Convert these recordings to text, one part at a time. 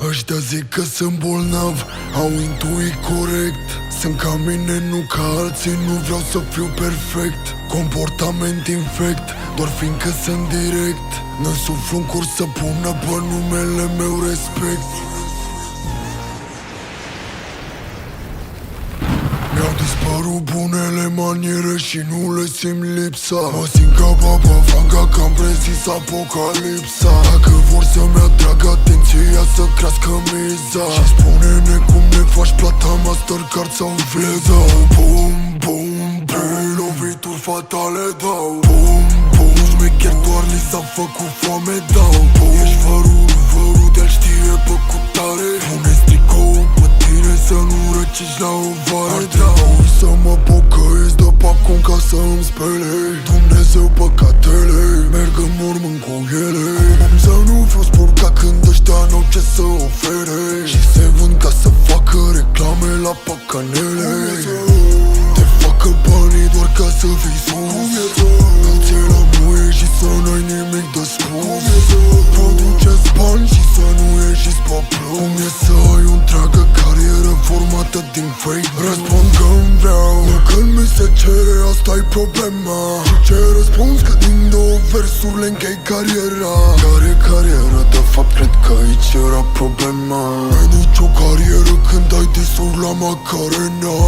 Ăștia zic că sunt bolnav, au intuit corect. Sunt ca mine, nu ca alții, nu vreau să fiu perfect. Comportament infect, doar fiindcă sunt direct. Nu suflu în curs să pună pe numele meu respect. Mi-au dispărut bunele maniere și nu le simt lipsa. Mă simt ca Baba Vanga, că am prezis apocalipsa. Dacă vor să-mi atragă atenția, să crească miza. Și spune-ne cum ne faci plata Mastercard sau Visa. Bum, bum, bum, lovituri fatale dau. Bum, bum, șmecher doar li s-a făcut foame dau. Ești vărul de-al știe pe cutare. Pune stricou pe tine să nu răcici la o vară. Ar trebui să mă pocăiesc de pe acum ca să îmi spele Dumnezeu păcatele, merg în mormânt cu ele. Cum să nu fiu spurcat când ăștia n-au ce să ofere și se vând ca să facă reclame la pacanele. Te facă banii doar ca să fii sus, dă-ți la muie și să n-ai nimic de spus. Produceți bani și să nu ieșiți pe plus. Cum e să ai o întreagă carieră formată din fake? Răspund că-mi vreau, nu când mi se cere, asta-i problema. Și ce răspuns că din două versuri le închei cariera. Care carieră? De fapt cred că aici era problema. N-ai nicio carieră când ai disuri la Macarena.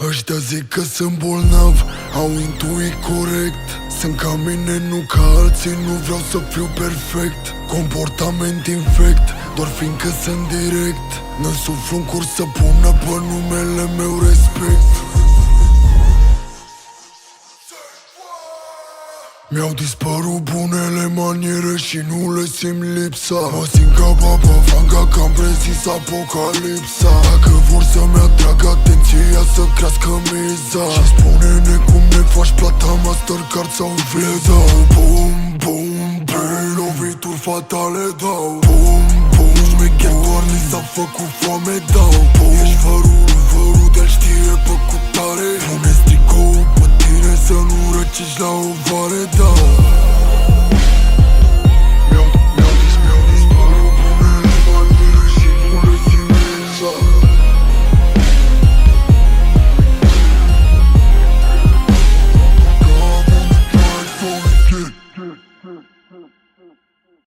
Ăștia zic că sunt bolnav, au intuit corect. Sunt ca mine, nu ca alții, nu vreau să fiu perfect. Comportament infect, doar fiindcă sunt direct. Nu suflu în curs să pună pe numele meu respect. Mi-au dispărut bunele maniere și nu le simt lipsa. Mă simt ca Baba Vanga, că am prezis apocalipsa. Dacă vor să-mi atragă atenția, să crească miza. Și spune-ne cum ne faci plata Mastercard sau Visa. Bum, bum, bum, lovituri fatale dau. Bum, bum, șmecher doar li s-a făcut foame dau. Ești vărul de-al știe pe cutare. Pune stricou pe tine să nu răcici la o vale dau.